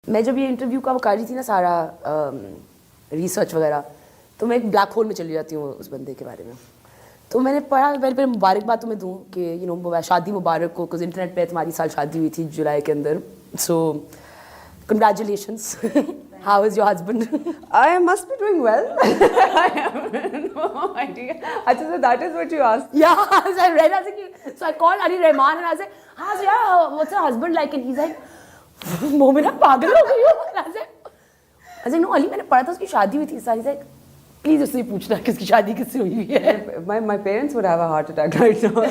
मैं जब ये इंटरव्यू का वो कर रही थी ना सारा रिसर्च वगैरह, तो मैं एक ब्लैक होल में चली जाती हूँ उस बंदे के बारे में। तो मैंने पढ़ा, पहले मुबारकबाद तुम्हें दूँ कि यू नो शादी मुबारक हो, कुछ इंटरनेट पे तुम्हारी साल शादी हुई थी जुलाई के अंदर, सो congratulations. How is your husband? I must be doing well. I have no idea. Achha, so that is what you asked. Yeah, so I read, I was like, so I called Ali Rahman and I was like, so yeah, what's her husband like? And he's like, Momina पागल हो गई हो? And I was like, no, Ali, मैंने पढ़ा था उसकी शादी हुई थी सारी। He's like, प्लीज उससे पूछना कि उसकी शादी किससे हुई है। My parents would have a heart attack right now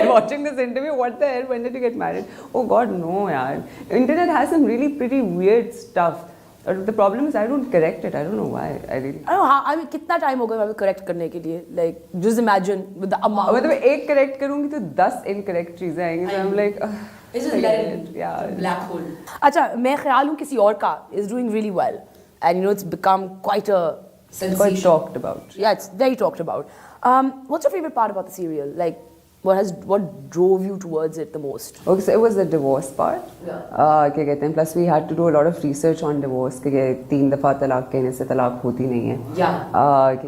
watching this interview. What the hell? When did you get married? Oh God, no, yaar. Internet has some really pretty weird stuff. The problem is I don't correct it. I don't know why. I really. I don't know how. I mean, कितना time होगा मैं correct करने के लिए? Like, just imagine with the amount. मतलब एक correct करूँगी तो 10 incorrect चीजें आएंगी. So I'm like, it's just dead. Yeah. Black hole. अच्छा, मैं ख्याल हूँ किसी और का is doing really well, and you know it's become quite a sensation. Quite talked about. Yeah, it's very talked about. What's your favorite part about the serial? Like, what drove you towards it the most? Okay, so it was the divorce part. Yeah. क्या कहते हैं? Plus we had to do a lot of research on divorce. कि 3 दफा तलाक कहने से तलाक होती नहीं है. Yeah.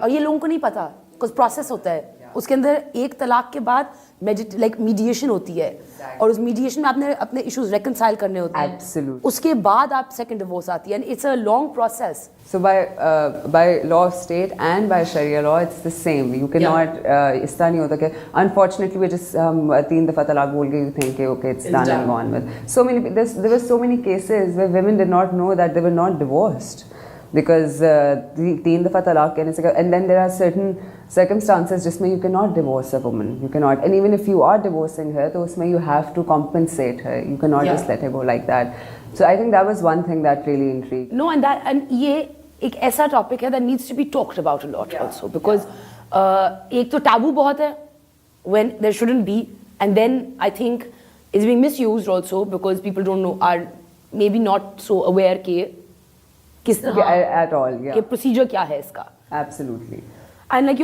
और ये लोगों को नहीं पता, कुछ प्रोसेस होता है. उसके अंदर एक तलाक के बाद मीडिएशन होती है, और उस मीडिएशन में आपने अपने इश्यूज रेकंसाइल करने होते हैं. Absolutely. उसके बाद आप सेकंड डिवोर्स आती है, and it's a long process. So by law of state and by Sharia law, it's the same. You cannot. इस तरह नहीं होता कि unfortunately we just 3 दफा तलाक बोल के you think okay it's done and gone with. So many there were so many cases where women did not know that they were not divorced because 3 दफा तलाक कहने से, and then there are certain circumstances जिसमें you cannot divorce a woman. You cannot, and even if you are divorcing her, तो उसमें you have to compensate her. You cannot just let her go like that. So I think that was one thing that really intrigued. No, and ये एक ऐसा topic है that needs to be talked about a lot also, because एक तो taboo बहुत है when there shouldn't be, and then I think it's being misused also because people don't know, are maybe not so aware कि किस तरह At all, yeah. कि procedure क्या है इसका. Absolutely. And like